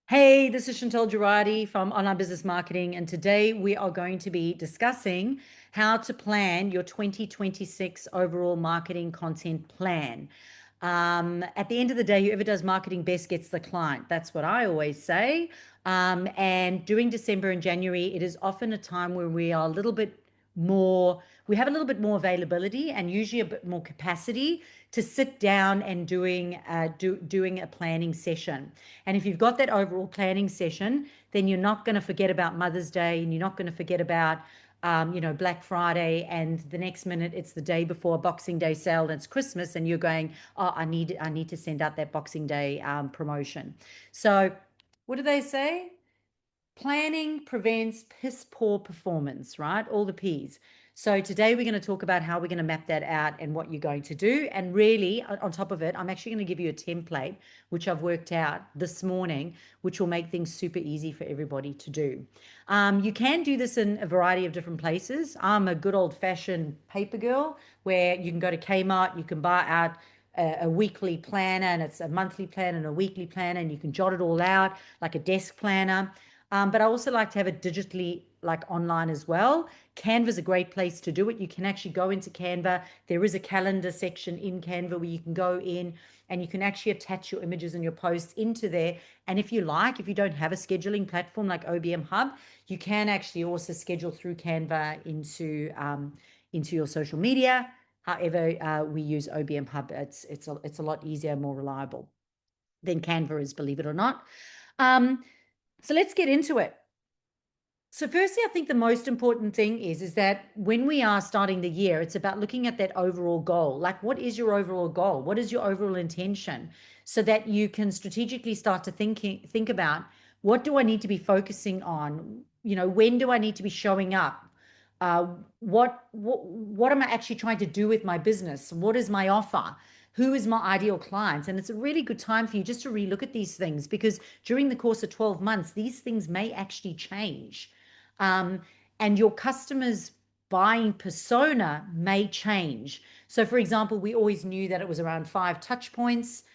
Hey, this is Chantal Girardi from Online Business Marketing, and today we are going to be discussing how to plan your 2026 overall marketing content plan. At the end of the day, whoever does marketing best gets the client. That's what I always say. And during December and January, it is often a time where we are a little bit more, we have a little bit more availability and usually a bit more capacity to sit down and doing a planning session. And if you've got that overall planning session, then you're not going to forget about Mother's Day and you're not going to forget about Black Friday, and the next minute it's the day before a Boxing Day sale and it's Christmas, and you're going, oh, I need to send out that Boxing Day promotion. So, what do they say? Planning prevents piss poor performance, right? All the P's. So today we're going to talk about how we're going to map that out and what you're going to do. And really, on top of it, I'm actually going to give you a template, which I've worked out this morning, which will make things super easy for everybody to do. You can do this in a variety of different places. I'm a good old fashioned paper girl where you can go to Kmart, you can buy out a weekly planner, and it's a monthly plan and a weekly planner, and you can jot it all out like a desk planner. But I also like to have it digitally, like online as well. Canva is a great place to do it. You can actually go into Canva. There is a calendar section in Canva where you can go in and you can actually attach your images and your posts into there. And if you like, if you don't have a scheduling platform like OBM Hub, you can actually also schedule through Canva into your social media. However, we use OBM Hub. It's a lot easier, more reliable than Canva is, believe it or not. So let's get into it. So firstly, I think the most important thing is that when we are starting the year, it's about looking at that overall goal. Like, what is your overall goal? What is your overall intention? So that you can strategically start to think about, what do I need to be focusing on? When do I need to be showing up? What am I actually trying to do with my business? What is my offer? Who is my ideal client? And it's a really good time for you just to relook at these things, because during the course of 12 months, these things may actually change. Um, and your customers' buying persona may change. So, for example, we always knew that it was around 5 touch points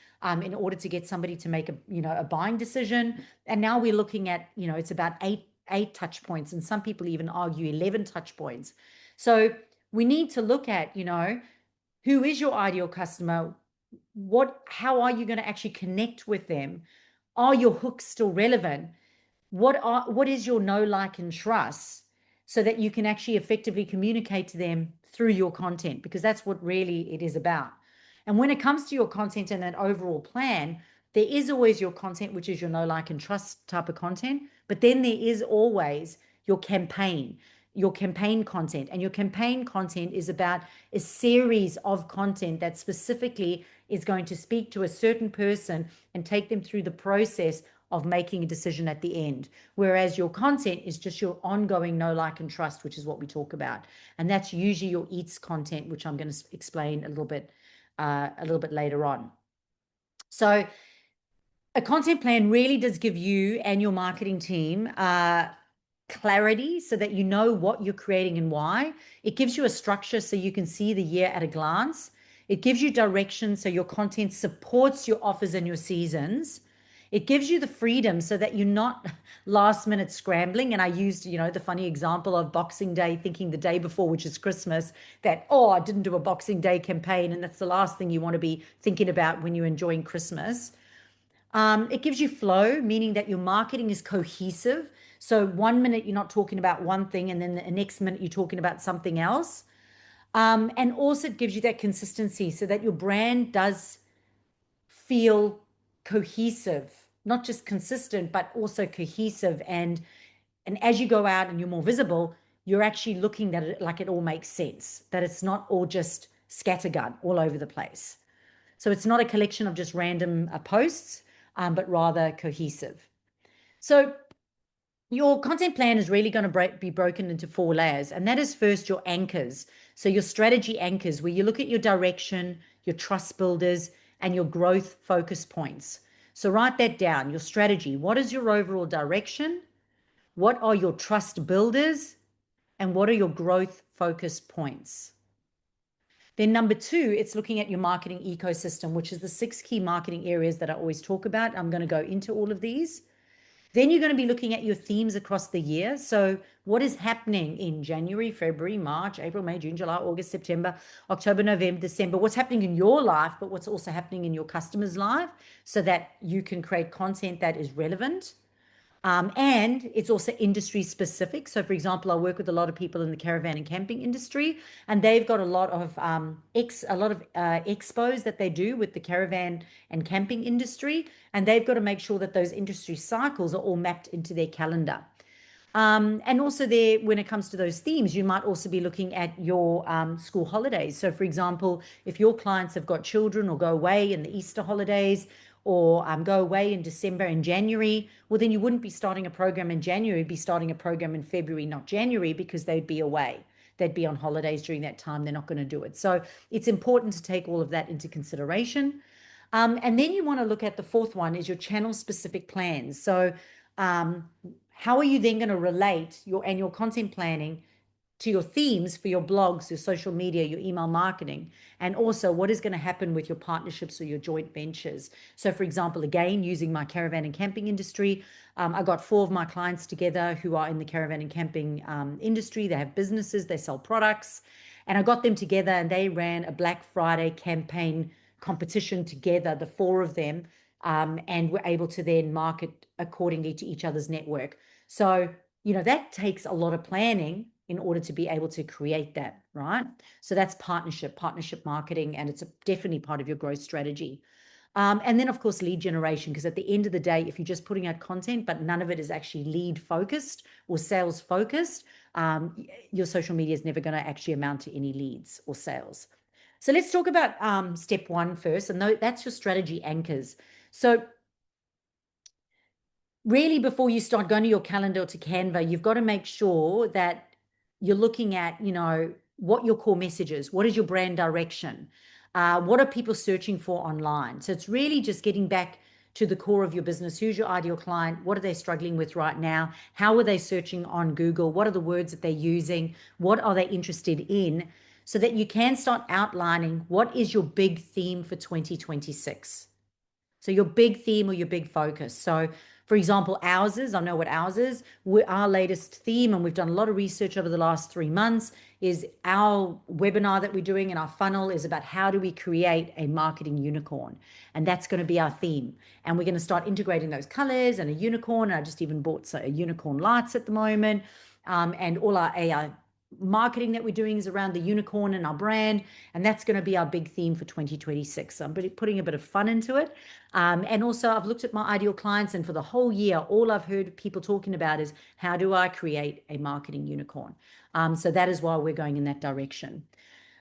in order to get somebody to make a buying decision. And now we're looking at, it's about eight touch points, and some people even argue 11 touch points. So we need to look at, who is your ideal customer? How are you going to actually connect with them? Are your hooks still relevant? What is your know, like, and trust, so that you can actually effectively communicate to them through your content, because that's what really it is about. And when it comes to your content and that overall plan, there is always your content, which is your know, like, and trust type of content, but then there is always your campaign content. And your campaign content is about a series of content that specifically is going to speak to a certain person and take them through the process of making a decision at the end. Whereas your content is just your ongoing know, like, and trust, which is what we talk about. And that's usually your eats content, which I'm going to explain a little bit later on. So a content plan really does give you and your marketing team clarity, so that you know what you're creating and why. It gives you a structure so you can see the year at a glance. It gives you direction so your content supports your offers and your seasons. It gives you the freedom so that you're not last minute scrambling. And I used, the funny example of Boxing Day, thinking the day before, which is Christmas, that, oh, I didn't do a Boxing Day campaign. And that's the last thing you want to be thinking about when you're enjoying Christmas. It gives you flow, meaning that your marketing is cohesive. So one minute you're not talking about one thing, and then the next minute you're talking about something else. And also it gives you that consistency so that your brand does feel cohesive, not just consistent, but also cohesive. And as you go out and you're more visible, you're actually looking at it like it all makes sense, that it's not all just scattergun all over the place. So it's not a collection of just random posts, but rather cohesive. So your content plan is really going to be broken into 4 layers. And that is, first, your anchors. So your strategy anchors, where you look at your direction, your trust builders, and your growth focus points. So write that down. Your strategy. What is your overall direction? What are your trust builders? And what are your growth focus points? Then number 2, it's looking at your marketing ecosystem, which is the 6 key marketing areas that I always talk about. I'm going to go into all of these. Then you're going to be looking at your themes across the year. So, what is happening in January, February, March, April, May, June, July, August, September, October, November, December? What's happening in your life, but what's also happening in your customer's life so that you can create content that is relevant. And it's also industry specific. So, for example, I work with a lot of people in the caravan and camping industry, and they've got a lot of expos that they do with the caravan and camping industry, and they've got to make sure that those industry cycles are all mapped into their calendar. And also there, when it comes to those themes, you might also be looking at your school holidays. So for example, if your clients have got children or go away in the Easter holidays or go away in December and January, well, then you wouldn't be starting a program in January, you'd be starting a program in February, not January, because they'd be away. They'd be on holidays during that time. They're not going to do it. So it's important to take all of that into consideration. And then you want to look at the fourth one is your channel specific plans. So how are you then going to relate your annual content planning to your themes for your blogs, your social media, your email marketing, and also what is going to happen with your partnerships or your joint ventures? So, for example, again, using my caravan and camping industry, I got 4 of my clients together who are in the caravan and camping industry. They have businesses, they sell products, and I got them together and they ran a Black Friday campaign competition together, the 4 of them, and were able to then market accordingly to each other's network. So, that takes a lot of planning in order to be able to create that, right? So that's partnership marketing, and it's definitely part of your growth strategy. And then, of course, lead generation, because at the end of the day, if you're just putting out content, but none of it is actually lead focused or sales focused, your social media is never going to actually amount to any leads or sales. So let's talk about step 1 first, and that's your strategy anchors. So really, before you start going to your calendar or to Canva, you've got to make sure that you're looking at, what your core message is. What is your brand direction? What are people searching for online? So it's really just getting back to the core of your business. Who's your ideal client? What are they struggling with right now? How are they searching on Google? What are the words that they're using? What are they interested in? So that you can start outlining what is your big theme for 2026. So your big theme or your big focus. So for example, ours is, I know what ours is. Our latest theme, and we've done a lot of research over the last 3 months, is our webinar that we're doing in our funnel is about how do we create a marketing unicorn. And that's going to be our theme. And we're going to start integrating those colors and a unicorn. And I just even bought a unicorn lights at the moment. And all our AI marketing that we're doing is around the unicorn and our brand, and that's going to be our big theme for 2026. So I'm putting a bit of fun into it. And also I've looked at my ideal clients, and for the whole year, all I've heard people talking about is how do I create a marketing unicorn? So that is why we're going in that direction.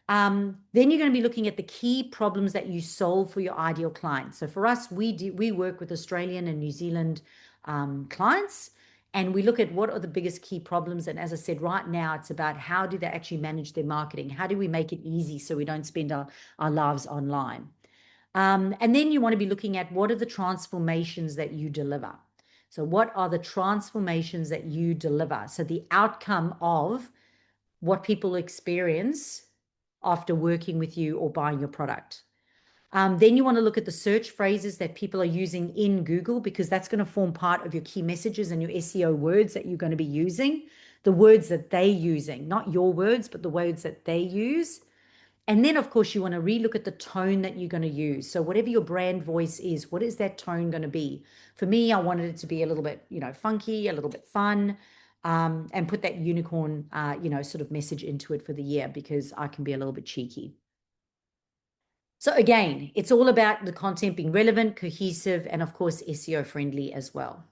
Then you're going to be looking at the key problems that you solve for your ideal client. So for us, we work with Australian and New Zealand clients, and we look at what are the biggest key problems. And as I said, right now, it's about how do they actually manage their marketing? How do we make it easy so we don't spend our lives online? And then you want to be looking at what are the transformations that you deliver. So what are the transformations that you deliver? So the outcome of what people experience after working with you or buying your product. Then you want to look at the search phrases that people are using in Google, because that's going to form part of your key messages and your SEO words that you're going to be using, the words that they're using, not your words, but the words that they use. And then, of course, you want to relook at the tone that you're going to use. So whatever your brand voice is, what is that tone going to be? For me, I wanted it to be a little bit, funky, a little bit fun, and put that unicorn, sort of message into it for the year, because I can be a little bit cheeky. So again, it's all about the content being relevant, cohesive, and of course, SEO friendly as well.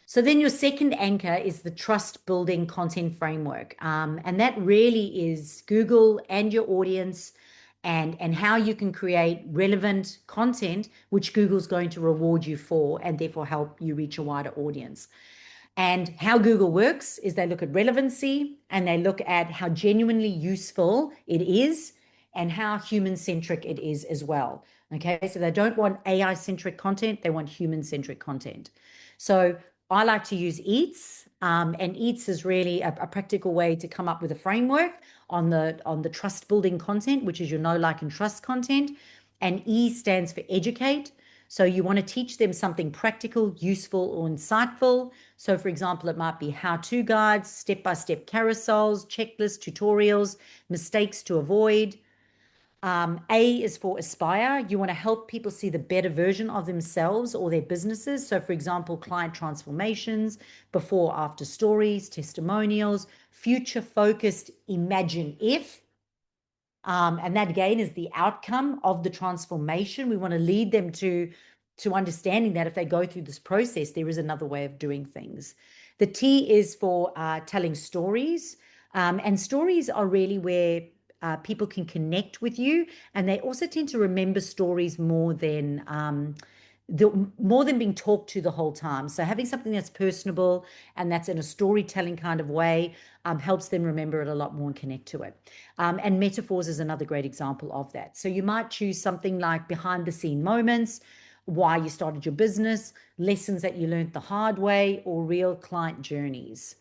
So then your second anchor is the trust building content framework. And that really is Google and your audience, and how you can create relevant content, which Google's going to reward you for, and therefore help you reach a wider audience. And how Google works is they look at relevancy, and they look at how genuinely useful it is and how human-centric it is as well. Okay, so they don't want AI-centric content, they want human-centric content. So I like to use EATS, and EATS is really a practical way to come up with a framework on the trust building content, which is your know, like, and trust content. And E stands for educate. So you want to teach them something practical, useful, or insightful. So, for example, it might be how-to guides, step-by-step carousels, checklists, tutorials, mistakes to avoid. A is for aspire. You want to help people see the better version of themselves or their businesses. So, for example, client transformations, before, after stories, testimonials, future focused, imagine if. And that again is the outcome of the transformation. We want to lead them to understanding that if they go through this process, there is another way of doing things. The T is for telling stories. And stories are really where people can connect with you, and they also tend to remember stories more than being talked to the whole time. So having something that's personable and that's in a storytelling kind of way helps them remember it a lot more and connect to it. And metaphors is another great example of that. So you might choose something like behind the scene moments, why you started your business, lessons that you learned the hard way, or real client journeys.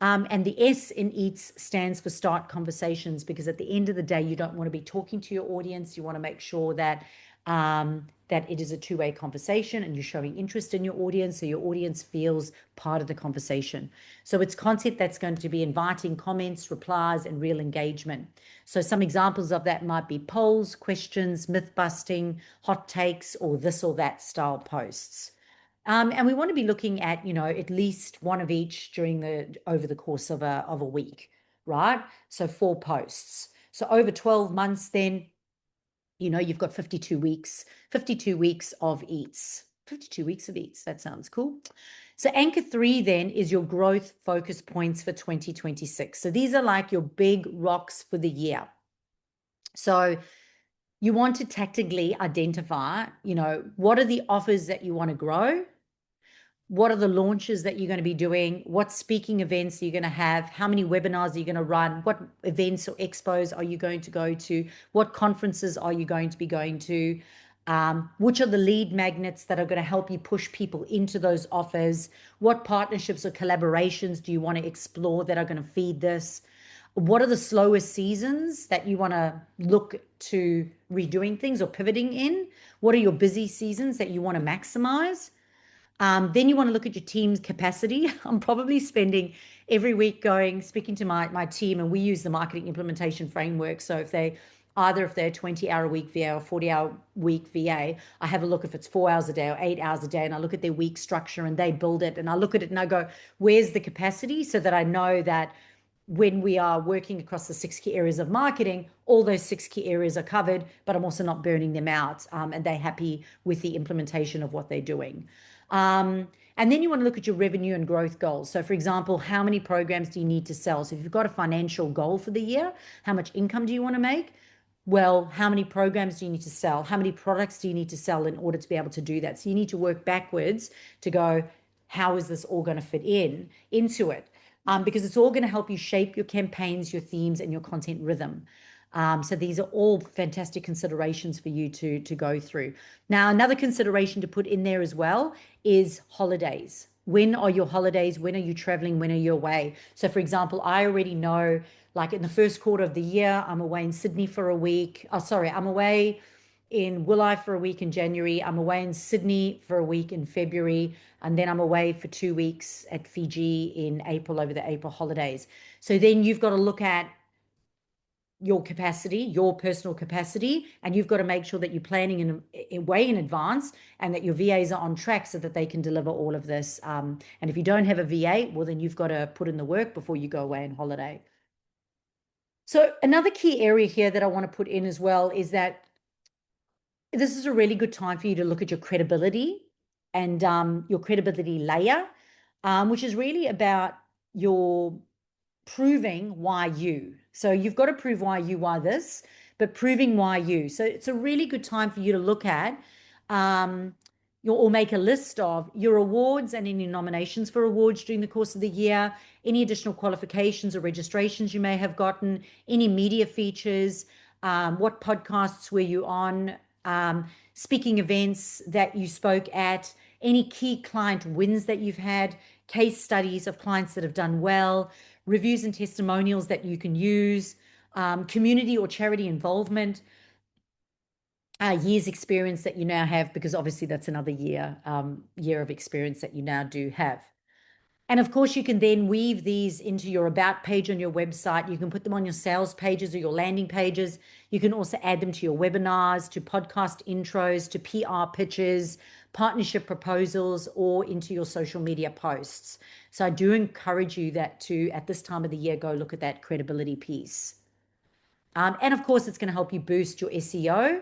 And the S in EATS stands for start conversations, because at the end of the day, you don't want to be talking to your audience. You want to make sure that that it is a two-way conversation and you're showing interest in your audience, so your audience feels part of the conversation. So it's content that's going to be inviting comments, replies, and real engagement. So some examples of that might be polls, questions, myth busting, hot takes, or this or that style posts. And we want to be looking at, at least one of each over the course of a week, right? So 4 posts. So over 12 months, then, you've got 52 weeks, 52 weeks of EATS, 52 weeks of EATS. That sounds cool. So anchor 3 then is your growth focus points for 2026. So these are like your big rocks for the year. So you want to tactically identify, what are the offers that you want to grow? What are the launches that you're going to be doing? What speaking events are you going to have? How many webinars are you going to run? What events or expos are you going to go to? What conferences are you going to be going to? Which are the lead magnets that are going to help you push people into those offers? What partnerships or collaborations do you want to explore that are going to feed this? What are the slowest seasons that you want to look to redoing things or pivoting in? What are your busy seasons that you want to maximize? Then you want to look at your team's capacity. I'm probably spending every week speaking to my team, and we use the marketing implementation framework. So if they're a 20-hour a week VA or 40-hour week VA, I have a look if it's 4 hours a day or 8 hours a day, and I look at their week structure and they build it, and I look at it and I go, where's the capacity, so that I know that when we are working across the 6 key areas of marketing, all those 6 key areas are covered, but I'm also not burning them out, and they're happy with the implementation of what they're doing. And then you want to look at your revenue and growth goals. So for example, how many programs do you need to sell? So if you've got a financial goal for the year, how much income do you want to make? Well, how many programs do you need to sell? How many products do you need to sell in order to be able to do that? So you need to work backwards to go, how is this all going to fit into it? Because it's all going to help you shape your campaigns, your themes, and your content rhythm. So these are all fantastic considerations for you to go through. Now, another consideration to put in there as well is holidays. When are your holidays? When are you traveling? When are you away? So for example, I already know, like in the first quarter of the year, I'm away in Sydney for a week. Oh, sorry, I'm away in Willi for a week in January. I'm away in Sydney for a week in February. And then I'm away for 2 weeks at Fiji in April over the April holidays. So then you've got to look at your capacity, your personal capacity, and you've got to make sure that you're planning way in advance, and that your VAs are on track so that they can deliver all of this. And if you don't have a VA, well, then you've got to put in the work before you go away on holiday. So another key area here that I want to put in as well is that this is a really good time for you to look at your credibility and your credibility layer, which is really about your proving why you. So you've got to prove why this, but proving why you. So it's a really good time for you to look at or make a list of your awards and any nominations for awards during the course of the year, any additional qualifications or registrations you may have gotten, any media features, what podcasts were you on, speaking events that you spoke at, any key client wins that you've had, case studies of clients that have done well, reviews and testimonials that you can use, community or charity involvement. years experience that you now have, because obviously that's another year of experience that you now do have. And of course, you can then weave these into your about page on your website. You can put them on your sales pages or your landing pages. You can also add them to your webinars, to podcast intros, to PR pitches, partnership proposals, or into your social media posts. So I do encourage you that to, at this time of the year, go look at that credibility piece. And of course, it's going to help you boost your SEO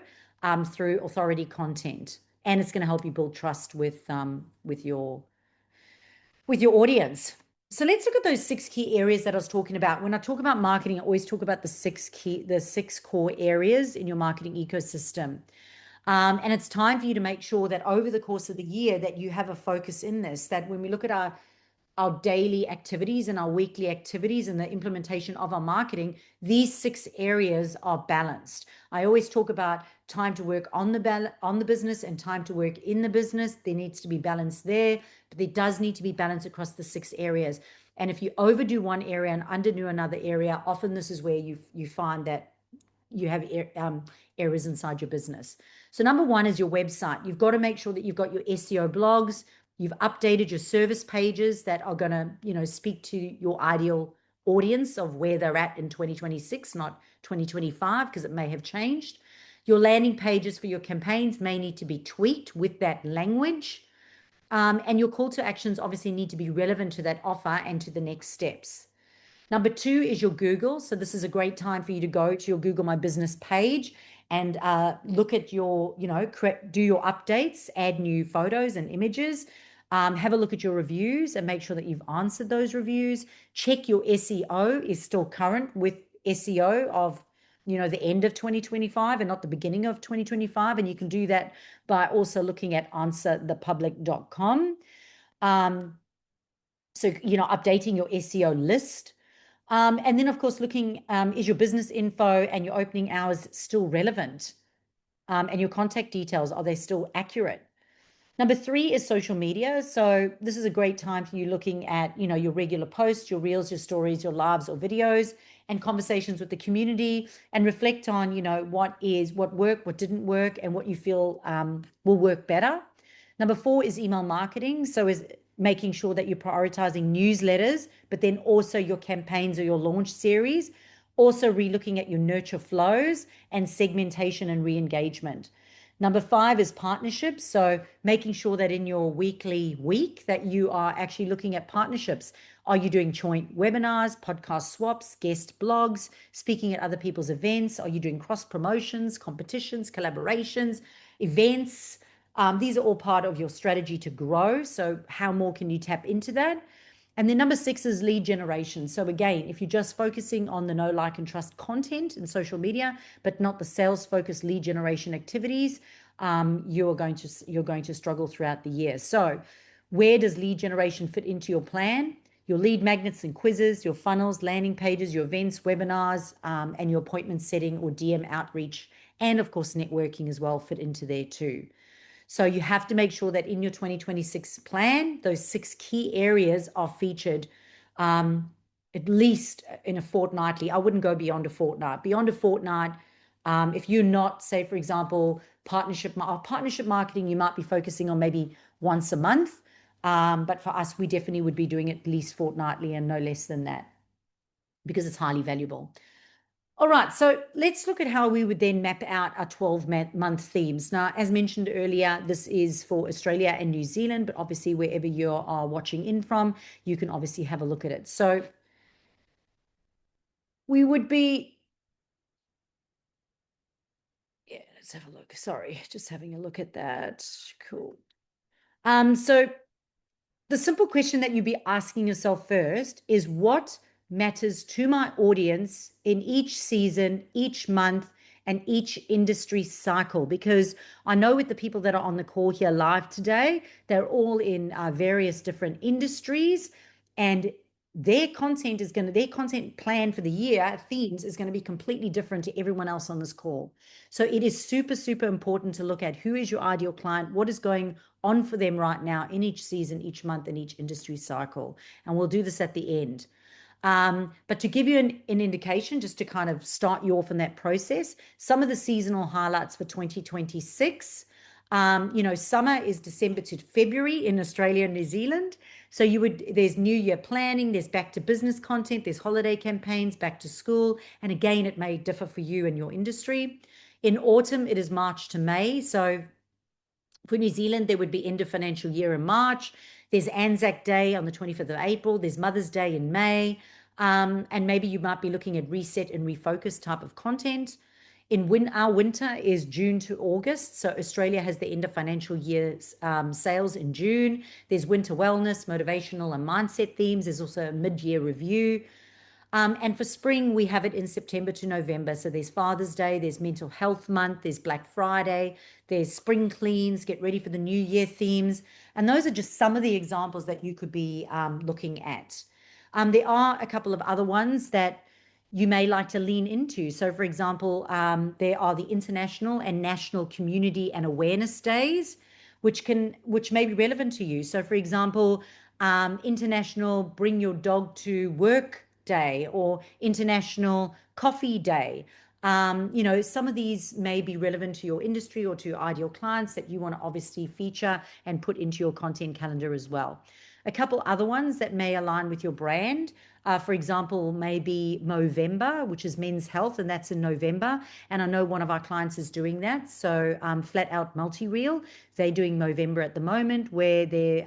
through authority content, and it's going to help you build trust with your audience. So let's look at those 6 key areas that I was talking about. When I talk about marketing, I always talk about the six core areas in your marketing ecosystem. And it's time for you to make sure that over the course of the year that you have a focus in this, that when we look at our daily activities and our weekly activities and the implementation of our marketing, these 6 areas are balanced. I always talk about time to work on the business and time to work in the business. There needs to be balance there, but there does need to be balance across the 6 areas. And if you overdo one area and underdo another area, often this is where you find that you have errors inside your business. So number one is your website. You've got to make sure that you've got your SEO blogs, you've updated your service pages that are going to, speak to your ideal audience of where they're at in 2026, not 2025, because it may have changed. Your landing pages for your campaigns may need to be tweaked with that language. And your call to actions obviously need to be relevant to that offer and to the next steps. Number 2 is your Google. So this is a great time for you to go to your Google My Business page and look at your, do your updates, add new photos and images, have a look at your reviews and make sure that you've answered those reviews. Check your SEO is still current with SEO of, the end of 2025 and not the beginning of 2025. And you can do that by also looking at answerthepublic.com. So, updating your SEO list. And then, of course, looking, is your business info and your opening hours still relevant? And your contact details, are they still accurate? Number 3 is social media. So this is a great time for you looking at, your regular posts, your reels, your stories, your lives or videos, and conversations with the community, and reflect on, what worked, what didn't work, and what you feel will work better. Number 4 is email marketing. So is making sure that you're prioritizing newsletters, but then also your campaigns or your launch series. Also relooking at your nurture flows and segmentation and re-engagement. Number 5 is partnerships. So making sure that in your weekly week that you are actually looking at partnerships. Are you doing joint webinars, podcast swaps, guest blogs, speaking at other people's events? Are you doing cross promotions, competitions, collaborations, events? These are all part of your strategy to grow. So how more can you tap into that? And then number 6 is lead generation. So again, if you're just focusing on the know, like, and trust content in social media, but not the sales focused lead generation activities, you're going to struggle throughout the year. So where does lead generation fit into your plan? Your lead magnets and quizzes, your funnels, landing pages, your events, webinars, and your appointment setting or DM outreach, and of course, networking as well fit into there too. So you have to make sure that in your 2026 plan, those 6 key areas are featured at least in a fortnightly. I wouldn't go beyond a fortnight. Beyond a fortnight, if you're not, say, for example, partnership marketing, you might be focusing on maybe once a month. But for us, we definitely would be doing it at least fortnightly and no less than that, because it's highly valuable. All right, so let's look at how we would then map out our 12-month themes. Now, as mentioned earlier, this is for Australia and New Zealand, but obviously wherever you are watching in from, you can obviously have a look at it. So we would be, yeah, let's have a look. Sorry, just having a look at that. Cool. So the simple question that you'd be asking yourself first is, what matters to my audience in each season, each month, and each industry cycle? Because I know with the people that are on the call here live today, they're all in various different industries, and their content plan for the year, themes, is going to be completely different to everyone else on this call. So it is super, super important to look at who is your ideal client, what is going on for them right now in each season, each month, and each industry cycle. And we'll do this at the end. But to give you an indication, just to kind of start you off in that process, some of the seasonal highlights for 2026. Summer is December to February in Australia and New Zealand. So there's New Year planning, there's back to business content, there's holiday campaigns, back to school. And again, it may differ for you and your industry. In autumn, it is March to May. So for New Zealand, there would be end of financial year in March. There's Anzac Day on the 25th of April. There's Mother's Day in May. And maybe you might be looking at reset and refocus type of content. Our winter is June to August. So Australia has the end of financial year sales in June. There's winter wellness, motivational, and mindset themes. There's also a mid-year review. And for spring, we have it in September to November. So there's Father's Day, there's Mental Health Month, there's Black Friday, there's spring cleans, get ready for the new year themes. And those are just some of the examples that you could be looking at. There are a couple of other ones that you may like to lean into. So, for example, there are the international and national community and awareness days, which may be relevant to you. So, for example, International Bring Your Dog to Work Day or International Coffee Day. Some of these may be relevant to your industry or to your ideal clients that you want to obviously feature and put into your content calendar as well. A couple other ones that may align with your brand. For example, maybe Movember, which is men's health, and that's in November. And I know one of our clients is doing that. So Flat Out Multi-Reel, they're doing Movember at the moment, where their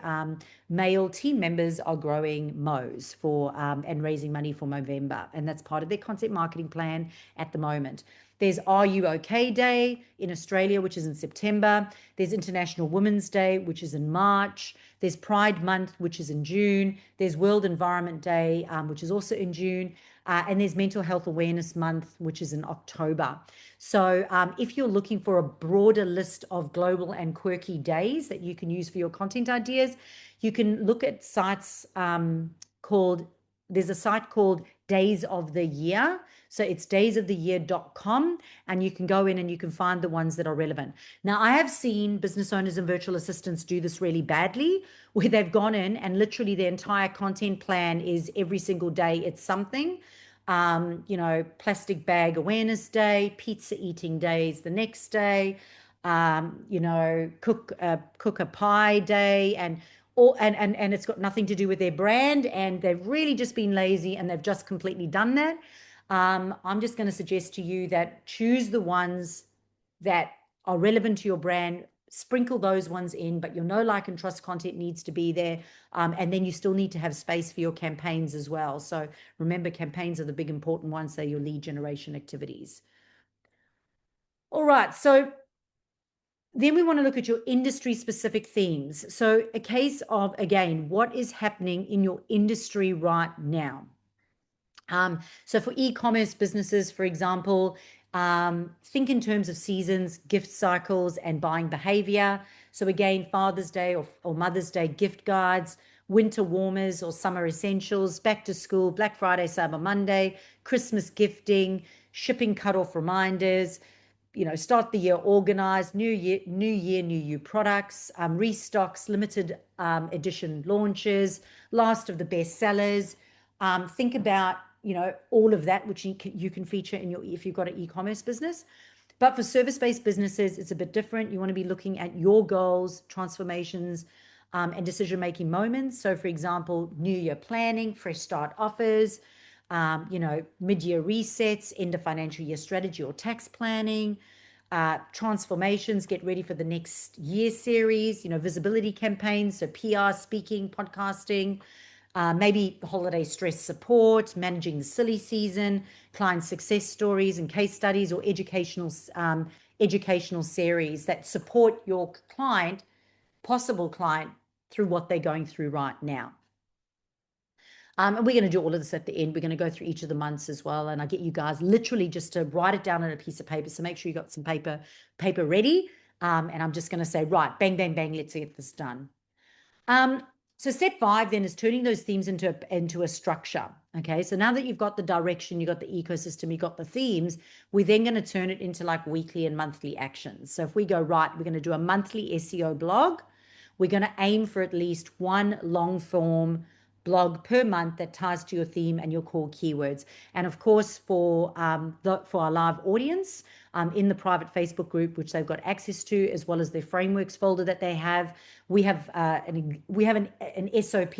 male team members are growing mows and raising money for Movember. And that's part of their content marketing plan at the moment. There's Are You OK Day in Australia, which is in September. There's International Women's Day, which is in March. There's Pride Month, which is in June. There's World Environment Day, which is also in June. And there's Mental Health Awareness Month, which is in October. So if you're looking for a broader list of global and quirky days that you can use for your content ideas, you can look at sites there's a site called Days of the Year. So it's daysoftheyear.com, and you can go in and you can find the ones that are relevant. Now, I have seen business owners and virtual assistants do this really badly, where they've gone in and literally their entire content plan is every single day it's something. Plastic bag awareness day, pizza eating days the next day, cook a pie day, and it's got nothing to do with their brand, and they've really just been lazy and they've just completely done that. I'm just going to suggest to you that choose the ones that are relevant to your brand, sprinkle those ones in, but your know, like, and trust content needs to be there. And then you still need to have space for your campaigns as well. So remember, campaigns are the big important ones. They're your lead generation activities. All right. So then we want to look at your industry specific themes. So a case of, again, what is happening in your industry right now? So for e-commerce businesses, for example, think in terms of seasons, gift cycles, and buying behavior. So again, Father's Day or Mother's Day gift guides, winter warmers or summer essentials, back to school, Black Friday, Cyber Monday, Christmas gifting, shipping cutoff reminders, start the year organized, new year, new you products, restocks, limited edition launches, last of the best sellers. Think about all of that, which you can feature if you've got an e-commerce business. But for service-based businesses, it's a bit different. You want to be looking at your goals, transformations, and decision-making moments. So for example, new year planning, fresh start offers, mid-year resets, end of financial year strategy or tax planning, transformations, get ready for the next year series, visibility campaigns, so PR, speaking, podcasting, maybe holiday stress support, managing the silly season, client success stories and case studies, or educational series that support your possible client through what they're going through right now. And we're going to do all of this at the end. We're going to go through each of the months as well. And I get you guys literally just to write it down on a piece of paper. So make sure you got some paper ready. And I'm just going to say, right, bang, bang, bang, let's get this done. So step 5 then is turning those themes into a structure. Okay, so now that you've got the direction, you've got the ecosystem, you've got the themes, we're then going to turn it into like weekly and monthly actions. So if we go, right, we're going to do a monthly SEO blog. We're going to aim for at least one long form blog per month that ties to your theme and your core keywords. And of course, for our live audience, in the private Facebook group, which they've got access to, as well as their frameworks folder that they have, we have an SOP,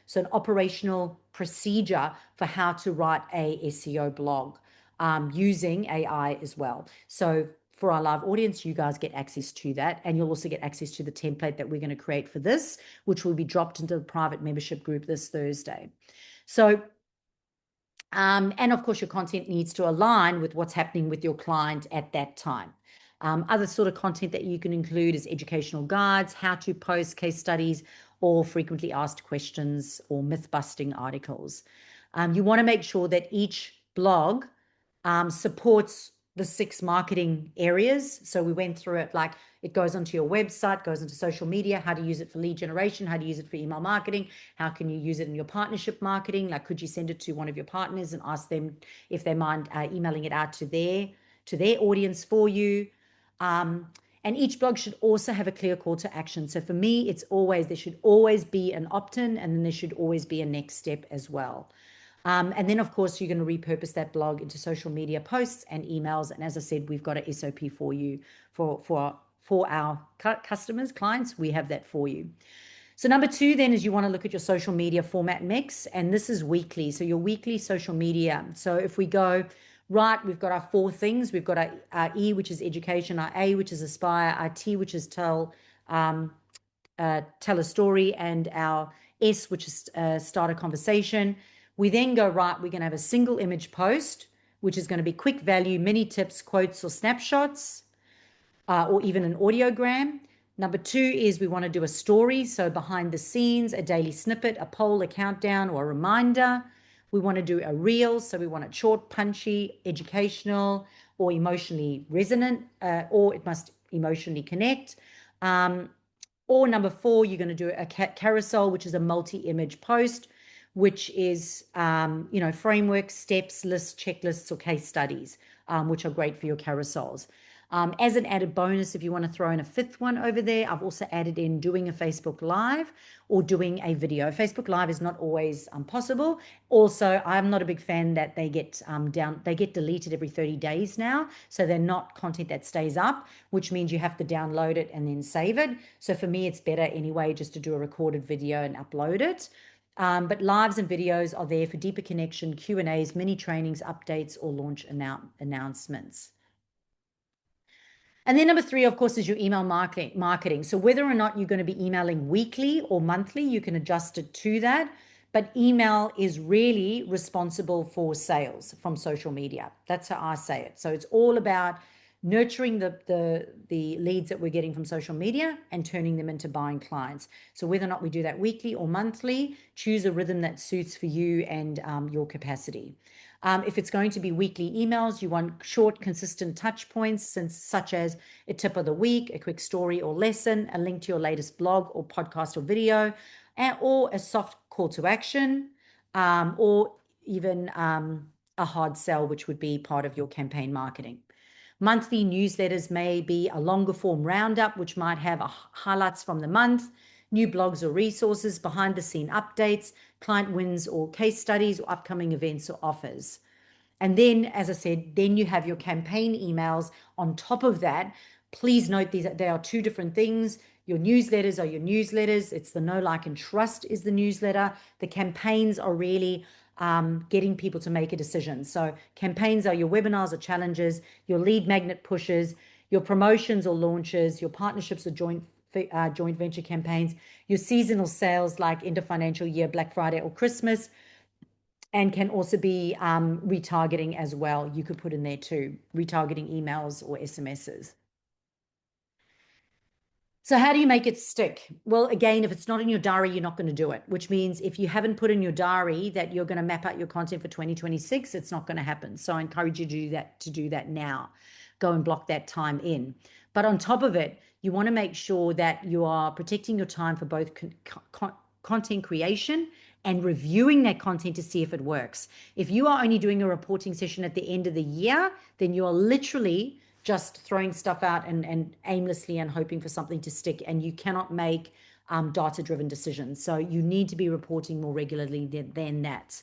so an operational procedure for how to write a SEO blog, using AI as well. So for our live audience, you guys get access to that, and you'll also get access to the template that we're going to create for this, which will be dropped into the private membership group this Thursday. So, and of course, your content needs to align with what's happening with your client at that time. Other sort of content that you can include is educational guides, how to post, case studies, or frequently asked questions or myth-busting articles. You want to make sure that each blog supports the 6 marketing areas. So we went through it, like it goes onto your website, goes into social media, how to use it for lead generation, how to use it for email marketing, how can you use it in your partnership marketing? Like, could you send it to one of your partners and ask them if they mind emailing it out to their audience for you? And each blog should also have a clear call to action. So for me, there should always be an opt-in, and then there should always be a next step as well. And then, of course, you're going to repurpose that blog into social media posts and emails. And as I said, we've got a SOP for you for our customers, clients. We have that for you. So number 2 then is you want to look at your social media format mix, and this is weekly. So your weekly social media. So if we go right, we've got our 4 things. We've got our E, which is education, our A, which is aspire, our T, which is tell a story, and our S, which is start a conversation. We then go right, we're going to have a single image post, which is going to be quick value, mini tips, quotes, or snapshots, or even an audiogram. Number 2 is we want to do a story, so behind the scenes, a daily snippet, a poll, a countdown, or a reminder. We want to do a reel, so we want it short, punchy, educational, or emotionally resonant, or it must emotionally connect. Or number 4, you're going to do a carousel, which is a multi-image post, which is, frameworks, steps, lists, checklists, or case studies, which are great for your carousels. As an added bonus, if you want to throw in a 5th one over there, I've also added in doing a Facebook Live or doing a video. Facebook Live is not always possible. Also, I'm not a big fan that they get deleted every 30 days now. So they're not content that stays up, which means you have to download it and then save it. So for me, it's better anyway just to do a recorded video and upload it. But lives and videos are there for deeper connection, Q&As, mini trainings, updates, or launch announcements. And then number 3, of course, is your email marketing. So whether or not you're going to be emailing weekly or monthly, you can adjust it to that. But email is really responsible for sales from social media. That's how I say it. So it's all about nurturing the leads that we're getting from social media and turning them into buying clients. So whether or not we do that weekly or monthly, choose a rhythm that suits for you and your capacity. If it's going to be weekly emails, you want short, consistent touch points, such as a tip of the week, a quick story or lesson, a link to your latest blog or podcast or video, or a soft call to action, or even a hard sell, which would be part of your campaign marketing. Monthly newsletters may be a longer form roundup, which might have highlights from the month, new blogs or resources, behind the scene updates, client wins or case studies, or upcoming events or offers. And then, as I said, then you have your campaign emails on top of that. Please note they are 2 different things. Your newsletters are your newsletters. It's the know, like, and trust is the newsletter. The campaigns are really getting people to make a decision. So campaigns are your webinars or challenges, your lead magnet pushes, your promotions or launches, your partnerships or joint venture campaigns, your seasonal sales like end of financial year, Black Friday or Christmas, and can also be retargeting as well. You could put in there too, retargeting emails or SMSs. So how do you make it stick? Well, again, if it's not in your diary, you're not going to do it, which means if you haven't put in your diary that you're going to map out your content for 2026, it's not going to happen. So I encourage you to do that now. Go and block that time in. But on top of it, you want to make sure that you are protecting your time for both content creation and reviewing that content to see if it works. If you are only doing a reporting session at the end of the year, then you are literally just throwing stuff out and aimlessly and hoping for something to stick, and you cannot make data-driven decisions. So you need to be reporting more regularly than that.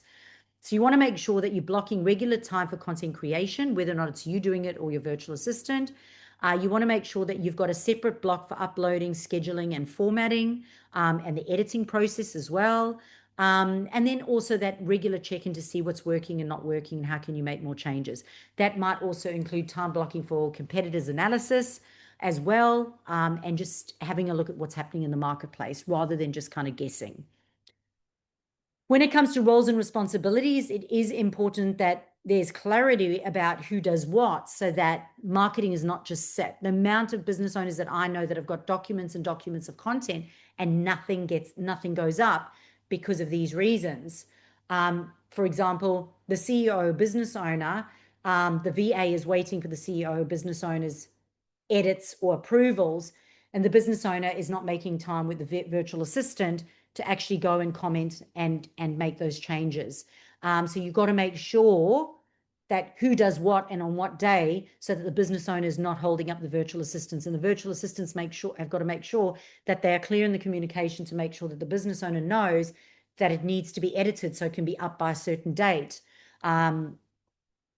So you want to make sure that you're blocking regular time for content creation, whether or not it's you doing it or your virtual assistant. You want to make sure that you've got a separate block for uploading, scheduling, and formatting, and the editing process as well. And then also that regular check-in to see what's working and not working and how can you make more changes. That might also include time blocking for competitors analysis as well, and just having a look at what's happening in the marketplace rather than just kind of guessing. When it comes to roles and responsibilities, it is important that there's clarity about who does what so that marketing is not just set. The amount of business owners that I know that have got documents and documents of content and nothing goes up because of these reasons. For example, the CEO business owner, the VA is waiting for the CEO business owner's edits or approvals, and the business owner is not making time with the virtual assistant to actually go and comment and make those changes. So you've got to make sure that who does what and on what day so that the business owner is not holding up the virtual assistants, and the virtual assistants have got to make sure that they are clear in the communication to make sure that the business owner knows that it needs to be edited so it can be up by a certain date,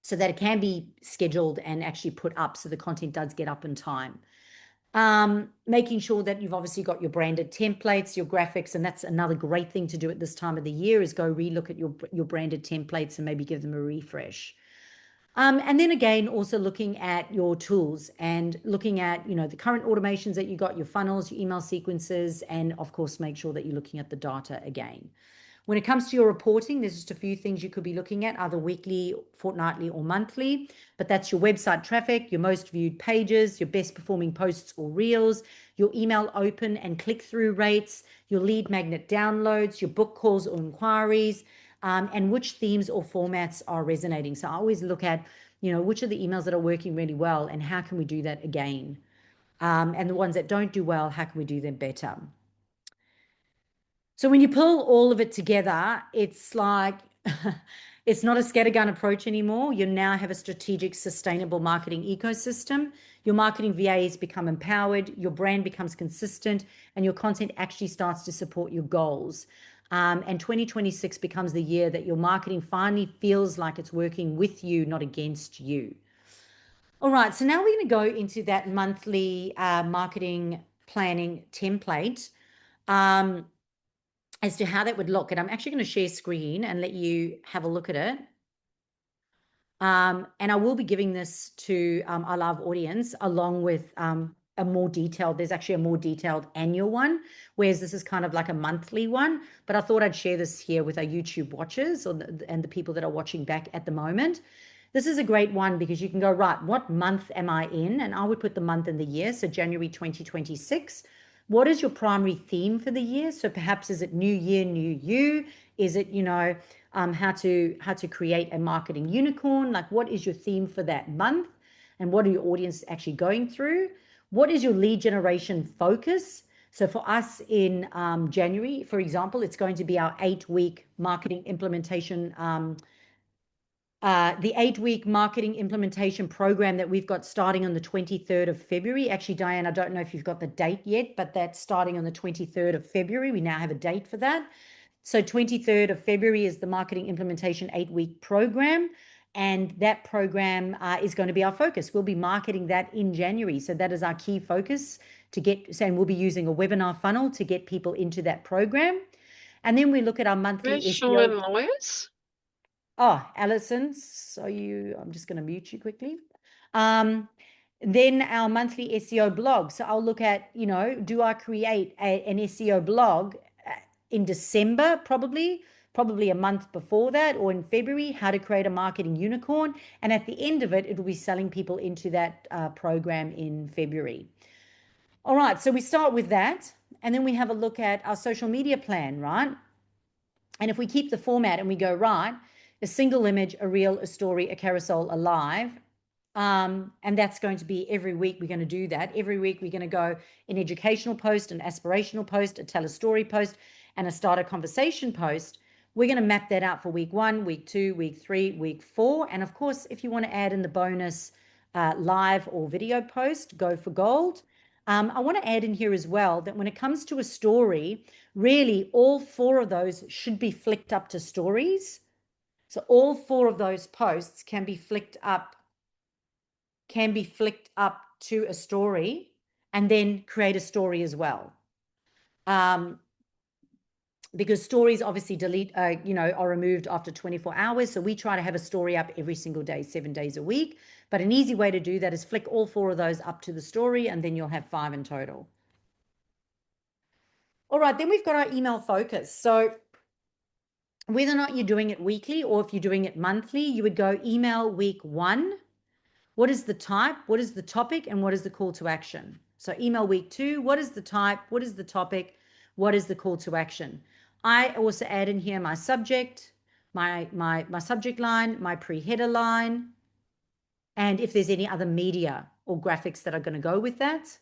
so that it can be scheduled and actually put up so the content does get up in time. Making sure that you've obviously got your branded templates, your graphics, and that's another great thing to do at this time of the year is go relook at your branded templates and maybe give them a refresh. And then again, also looking at your tools and looking at, the current automations that you got, your funnels, your email sequences, and of course, make sure that you're looking at the data again. When it comes to your reporting, there's just a few things you could be looking at, either weekly, fortnightly, or monthly. But that's your website traffic, your most viewed pages, your best performing posts or reels, your email open and click-through rates, your lead magnet downloads, your book calls or inquiries, and which themes or formats are resonating. So I always look at, which are the emails that are working really well and how can we do that again? And the ones that don't do well, how can we do them better? So when you pull all of it together, it's like it's not a scattergun approach anymore. You now have a strategic, sustainable marketing ecosystem. Your marketing VAs become empowered, your brand becomes consistent, and your content actually starts to support your goals. And 2026 becomes the year that your marketing finally feels like it's working with you, not against you. All right, so now we're going to go into that monthly marketing planning template. As to how that would look. And I'm actually going to share screen and let you have a look at it. And I will be giving this to our live audience along with there's actually a more detailed annual one, whereas this is kind of like a monthly one. But I thought I'd share this here with our YouTube watchers and the people that are watching back at the moment. This is a great one because you can go, right, what month am I in? And I would put the month and the year, so January 2026. What is your primary theme for the year? So perhaps is it new year, new you? Is it, how to create a marketing unicorn? Like what is your theme for that month? And what are your audience actually going through? What is your lead generation focus? So for us in January, for example, it's going to be our 8-week marketing implementation, the 8-week marketing implementation program that we've got starting on the 23rd of February. Actually, Diane, I don't know if you've got the date yet, but that's starting on the 23rd of February. We now have a date for that. So 23rd of February is the marketing implementation 8-week program. And that program is going to be our focus. We'll be marketing that in January. So that is our key focus and we'll be using a webinar funnel to get people into that program. And then we look at our monthly SEO. Lewis? Oh, Alison, I'm just going to mute you quickly. Then our monthly SEO blog. So I'll look at, do I create an SEO blog in December, probably a month before that, or in February, how to create a marketing unicorn. And at the end of it, it'll be selling people into that program in February. All right, so we start with that. And then we have a look at our social media plan, right? And if we keep the format and we go, right, a single image, a reel, a story, a carousel, a live, and that's going to be every week we're going to do that. Every week we're going to go an educational post, an aspirational post, a tell a story post, and a start a conversation post. We're going to map that out for week 1, week 2, week 3, week 4. And of course, if you want to add in the bonus live or video post, go for gold. I want to add in here as well that when it comes to a story, really all four of those should be flicked up to stories. So all four of those posts can be flicked up to a story and then create a story as well. Because stories obviously are removed after 24 hours. So we try to have a story up every single day, 7 days a week. But an easy way to do that is flick all four of those up to the story, and then you'll have 5 in total. All right, then we've got our email focus. So whether or not you're doing it weekly or if you're doing it monthly, you would go email week 1. What is the type? What is the topic? And what is the call to action? So email week 2, what is the type? What is the topic? What is the call to action? I also add in here my subject, my subject line, my pre-header line, and if there's any other media or graphics that are going to go with that.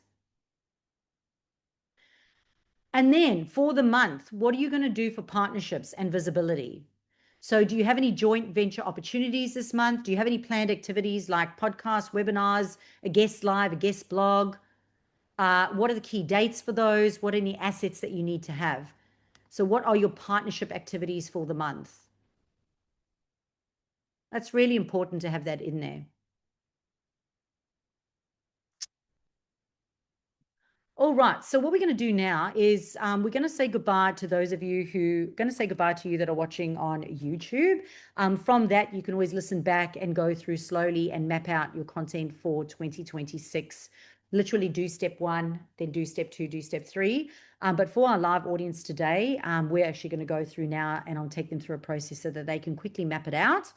And then for the month, what are you going to do for partnerships and visibility? So do you have any joint venture opportunities this month? Do you have any planned activities like podcasts, webinars, a guest live, a guest blog? What are the key dates for those? What are any assets that you need to have? So what are your partnership activities for the month? That's really important to have that in there. All right. So what we're going to do now is we're going to say goodbye to those of you that are watching on YouTube. From that, you can always listen back and go through slowly and map out your content for 2026. Literally do step 1, then do step 2, do step 3. But for our live audience today, we're actually going to go through now and I'll take them through a process so that they can quickly map it out.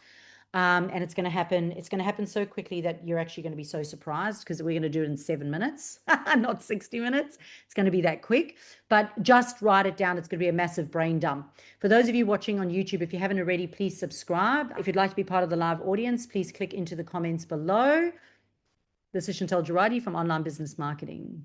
And it's going to happen so quickly that you're actually going to be so surprised because we're going to do it in 7 minutes, not 60 minutes. It's going to be that quick, but just write it down. It's going to be a massive brain dump. For those of you watching on YouTube, if you haven't already, please subscribe. If you'd like to be part of the live audience, please click into the comments below. This is Chantal Girardi from Online Business Marketing.